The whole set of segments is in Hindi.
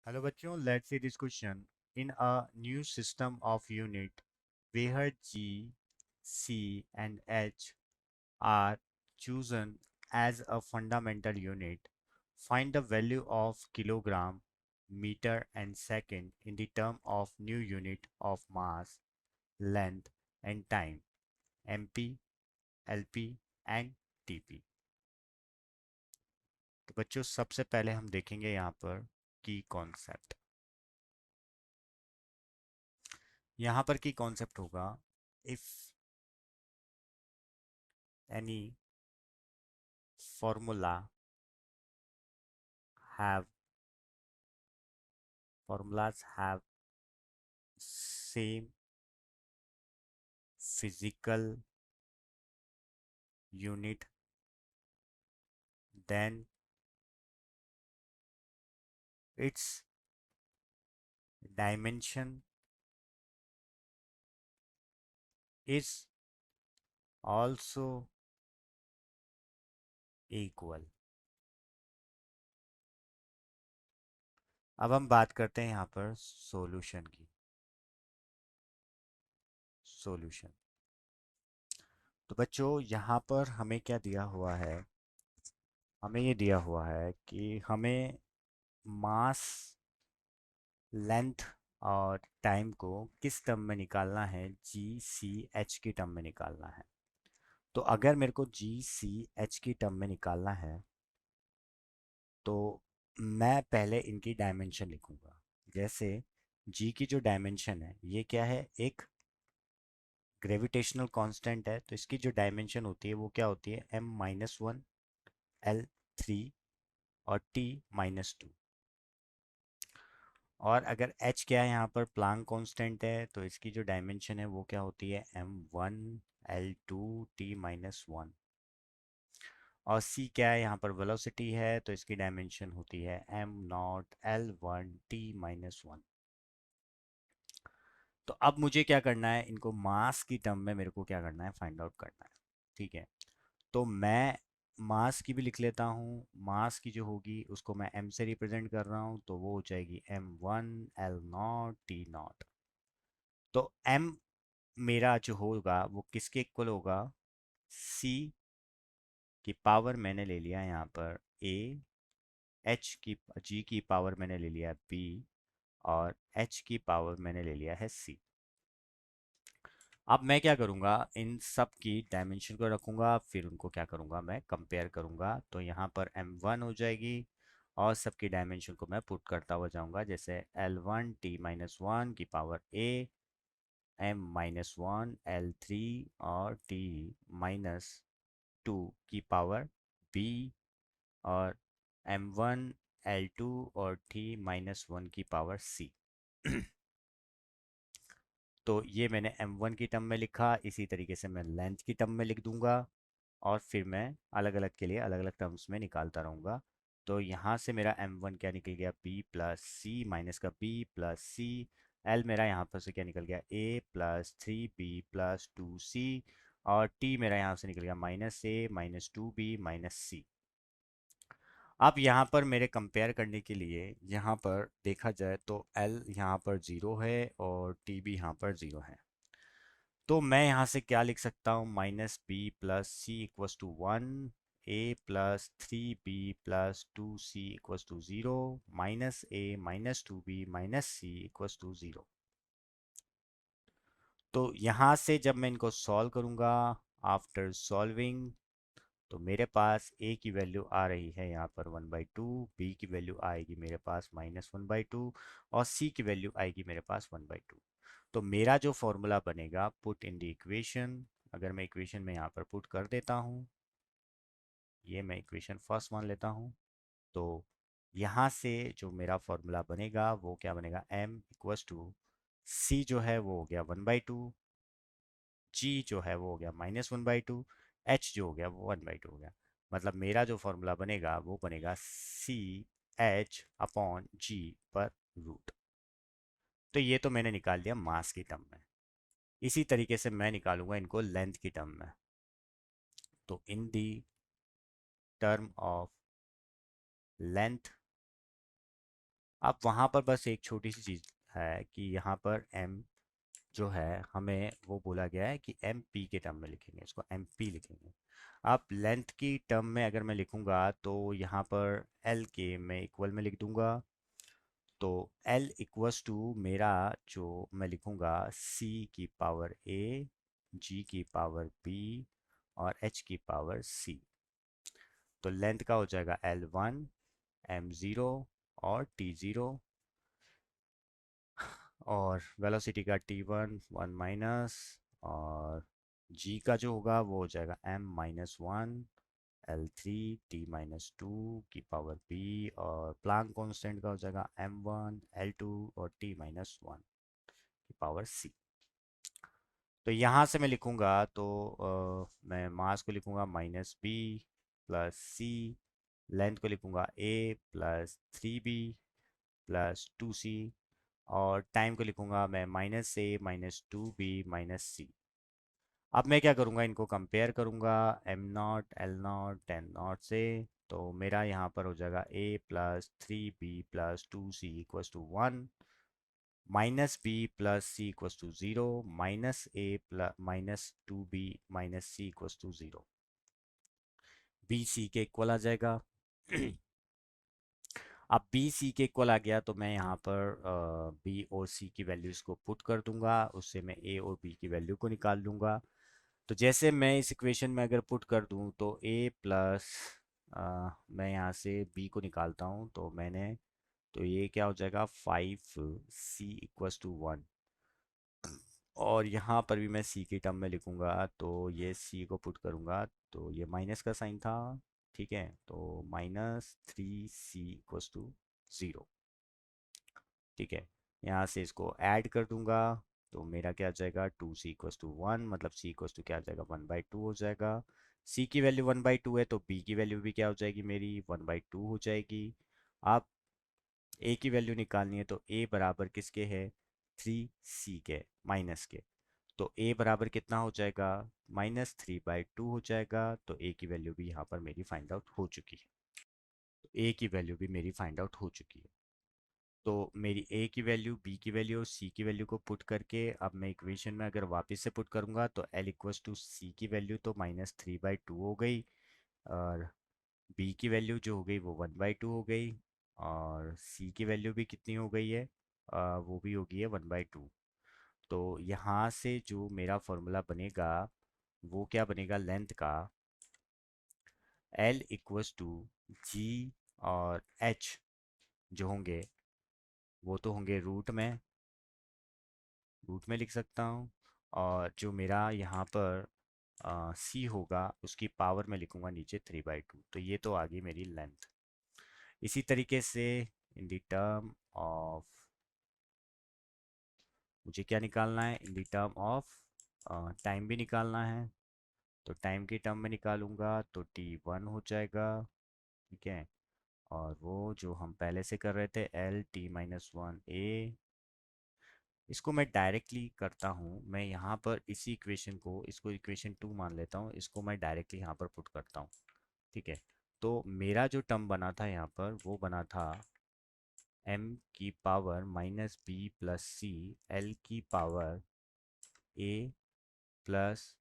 Hello बच्चों, let's see this question. In a new system of unit where G, C and H are chosen as a fundamental unit, find the value of kilogram, meter and second in the term of new unit of mass, length and time, MP, LP and TP. तो बच्चों सबसे पहले हम देखेंगे यहाँ पर की कॉन्सेप्ट। यहाँ पर की कॉन्सेप्ट होगा if any formula have formulas have same physical unit, then its dimension is also equal। अब हम बात करते हैं यहाँ पर सॉल्यूशन की। सॉल्यूशन तो बच्चों यहाँ पर हमें क्या दिया हुआ है, हमें ये दिया हुआ है कि हमें मास, लेंथ और टाइम को किस टर्म में निकालना है, जी सी एच की टर्म में निकालना है। तो अगर मेरे को जी सी एच की टर्म में निकालना है तो मैं पहले इनकी डायमेंशन लिखूंगा। जैसे जी की जो डायमेंशन है ये क्या है, एक ग्रेविटेशनल कांस्टेंट है, तो इसकी जो डायमेंशन होती है वो क्या होती है, m-1 L3 और t-2। और अगर h क्या है, यहाँ पर प्लांक कांस्टेंट है, तो इसकी जो डायमेंशन है वो क्या होती है, m1 L2 t-1। और c क्या है, यहाँ पर वेलोसिटी है, तो इसकी डायमेंशन होती है m0 L1 t-1। तो अब मुझे क्या करना है, इनको मास की टर्म में मेरे को क्या करना है, फाइंड आउट करना है। ठीक है, तो मैं मास की भी लिख लेता हूँ। मास की जो होगी उसको मैं m से रिप्रेजेंट कर रहा हूँ, तो वो हो जाएगी m1 L0 t0। तो m मेरा जो होगा वो किसके इक्वल होगा, c की पावर मैंने ले लिया यहाँ पर a, h की g की पावर मैंने ले लिया b और h की पावर मैंने ले लिया है c। अब मैं क्या करूँगा, इन सब की डायमेंशन को रखूँगा, फिर उनको क्या करूँगा, मैं कंपेयर करूँगा। तो यहाँ पर m1 हो जाएगी और सबकी डायमेंशन को मैं पुट करता हुआ जाऊँगा। जैसे L1 t-1 की पावर a, m-1 L3 और t-2 की पावर b और m1 L2 और t-1 की पावर c। तो ये मैंने m1 की टर्म में लिखा, इसी तरीके से मैं लेंथ की टर्म में लिख दूंगा और फिर मैं अलग अलग के लिए अलग अलग टर्म्स में निकालता रहूँगा। तो यहाँ से मेरा m1 क्या निकल गया, b प्लस सी माइनस का b प्लस सी। l मेरा यहाँ पर से क्या निकल गया, a plus 3b plus 2c। और t मेरा यहाँ से निकल गया -a -2b-c। अब यहाँ पर मेरे कंपेयर करने के लिए यहाँ पर देखा जाए तो l यहाँ पर 0 है और t भी यहाँ पर 0 है। तो मैं यहाँ से क्या लिख सकता हूँ, -b+c=1, a+3b+2c=0, -a-2b-c=0। तो यहाँ से जब मैं इनको सॉल्व करूँगा, आफ्टर सॉल्विंग, तो मेरे पास a की वैल्यू आ रही है यहाँ पर 1/2, b की वैल्यू आएगी मेरे पास -1/2 और c की वैल्यू आएगी मेरे पास 1/2। तो मेरा जो फॉर्मूला बनेगा, पुट इन द इक्वेशन, अगर मैं इक्वेशन में यहाँ पर पुट कर देता हूँ, ये मैं इक्वेशन फर्स्ट मान लेता हूँ। तो यहाँ से जो मेरा फॉर्मूला बनेगा वो क्या बनेगा, m=c जो है वो हो गया 1/2, g जो है वो हो गया -1/2, h जो हो गया वो 1/2 हो गया। मतलब मेरा जो फॉर्मूला बनेगा वो बनेगा CH/g पर रूट। तो ये तो मैंने निकाल दिया मास की टर्म में। इसी तरीके से मैं निकालूंगा इनको लेंथ की टर्म में। तो इन दी टर्म ऑफ लेंथ अब वहाँ पर बस एक छोटी सी चीज़ है कि यहाँ पर m जो है हमें वो बोला गया है कि एम पी के टर्म में लिखेंगे, इसको एम पी लिखेंगे। अब लेंथ की टर्म में अगर मैं लिखूंगा तो यहाँ पर एल के मैं इक्वल में लिख दूंगा। तो एल इक्वल्स टू मेरा जो मैं लिखूंगा सी की पावर ए, जी की पावर बी और एच की पावर सी। तो लेंथ का हो जाएगा L1, M0 और T0, और वेलोसिटी का T1 1 माइनस, और G का जो होगा वो हो जाएगा M-1, L3 T-2 की पावर B, और प्लांक कांस्टेंट का हो जाएगा M1 L2 और T-1 की पावर C। तो यहाँ से मैं लिखूंगा तो मैं मास को लिखूंगा -b प्लस सी, लेंथ को लिखूंगा a plus 3b plus 2c, और टाइम को लिखूंगा मैं -a-2b -c। अब मैं क्या करूंगा, इनको कंपेयर करूंगा m0 l0 10 से। तो मेरा यहाँ पर हो जाएगा a plus 3b plus 2c equals to 1, -b plus c equals to 0, -a plus -2b -c equals to 0। b c के इक्वल आ जाएगा। अब बी सी के इक्वल आ गया तो मैं यहाँ पर बी और सी की वैल्यूज़ को पुट कर दूंगा, उससे मैं ए और बी की वैल्यू को निकाल लूँगा। तो जैसे मैं इस इक्वेशन में अगर पुट कर दूँ तो ए प्लस, मैं यहाँ से बी को निकालता हूँ तो मैंने, तो ये क्या हो जाएगा 5c इक्वल्स टू 1। और यहाँ पर भी मैं सी की टर्म में लिखूँगा तो ये सी को पुट करूँगा तो ये माइनस का साइन था, ठीक है, तो -3c इक्वल्स टू 0। ठीक है, यहाँ से इसको ऐड कर दूंगा तो मेरा क्या आ जाएगा 2c इक्वल्स टू 1, मतलब c इक्वल्स टू क्या आ जाएगा 1/2 हो जाएगा। c की वैल्यू 1/2 है तो b की वैल्यू भी क्या हो जाएगी मेरी 1/2 हो जाएगी। अब a की वैल्यू निकालनी है तो a बराबर किसके है 3c के माइनस के। तो a बराबर कितना हो जाएगा -3/2 हो जाएगा। तो a की वैल्यू भी यहाँ पर मेरी फाइंड आउट हो चुकी है। तो a की वैल्यू भी मेरी फाइंड आउट हो चुकी है। तो मेरी a की वैल्यू, b की वैल्यू और c की वैल्यू को पुट करके अब मैं इक्वेशन में अगर वापस से पुट करूंगा तो l इक्वल्स टू सी की वैल्यू तो -3/2 हो गई, और b की वैल्यू जो हो गई वो 1/2 हो गई, और c की वैल्यू भी कितनी हो गई है, वो भी हो गई है 1/2। तो यहाँ से जो मेरा फॉर्मूला बनेगा वो क्या बनेगा, लेंथ का l इक्वल्स टू जी और h जो होंगे वो तो होंगे रूट में लिख सकता हूँ, और जो मेरा यहाँ पर सी होगा उसकी पावर में लिखूंगा नीचे 3/2। तो ये तो आ गई मेरी लेंथ। इसी तरीके से इन द टर्म ऑफ, मुझे क्या निकालना है, in the term of time भी निकालना है। तो टाइम की टर्म में निकालूंगा तो T1 हो जाएगा, ठीक है, और वो जो हम पहले से कर रहे थे L T-1 A। इसको मैं डायरेक्टली करता हूँ, मैं यहाँ पर इसी इक्वेशन को, इसको इक्वेशन 2 मान लेता हूँ, इसको मैं डायरेक्टली यहाँ पर पुट करता हूँ, ठीक है। तो मेरा जो टर्म बना था यहाँ पर वो बना था m की power -b plus c l की power a plus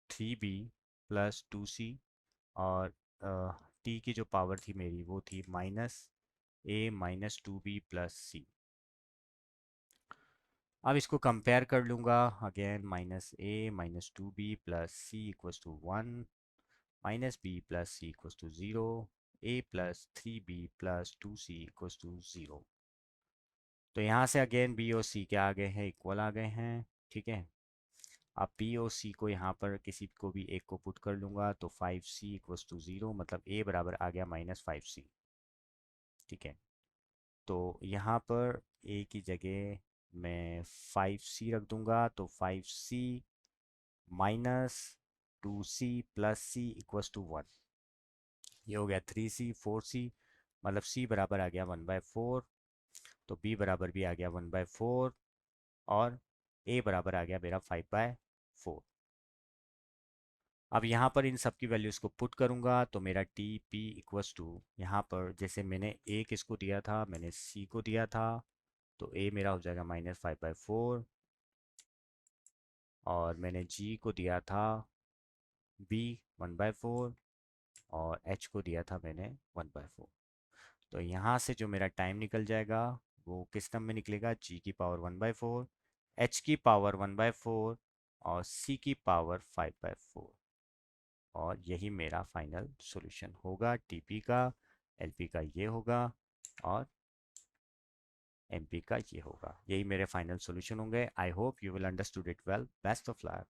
3b plus 2c, और t की जो पावर थी मेरी वो थी -a-2b प्लस c। अब इसको कंपेयर कर लूँगा again, -a-2b plus c equals to 1, -b plus c equals to 0, a plus 3b plus 2c equals to 0। तो यहाँ से अगेन b और c क्या आ गए हैं, इक्वल आ गए हैं, ठीक है। अब b और c को यहाँ पर किसी को भी एक को पुट कर लूँगा तो 5c इक्वल्स टू 0, मतलब a बराबर आ गया -5c, ठीक है। तो यहाँ पर a की जगह मैं 5c रख दूंगा तो 5c -2c plus c equals to 1, ये हो गया 3c 4c, मतलब c बराबर आ गया 1/4, तो b बराबर भी आ गया 1/4, और a बराबर आ गया मेरा 5/4। अब यहाँ पर इन सब की वैल्यूज़ को पुट करूँगा तो मेरा टी पी इक्वल्स टू, यहाँ पर जैसे मैंने ए किसको दिया था, मैंने सी को दिया था, तो ए मेरा हो जाएगा -5/4, और मैंने जी को दिया था बी 1/4, और एच को दिया था मैंने 1/4। तो यहाँ से जो मेरा टाइम निकल जाएगा वो किस टर्म में निकलेगा, जी की पावर 1/4, एच की पावर 1/4, और सी की पावर 5/4। और यही मेरा फाइनल सॉल्यूशन होगा टीपी का, एलपी का ये होगा, और एमपी का ये होगा। यही मेरे फाइनल सॉल्यूशन होंगे। I hope you will understood it well. Best of luck.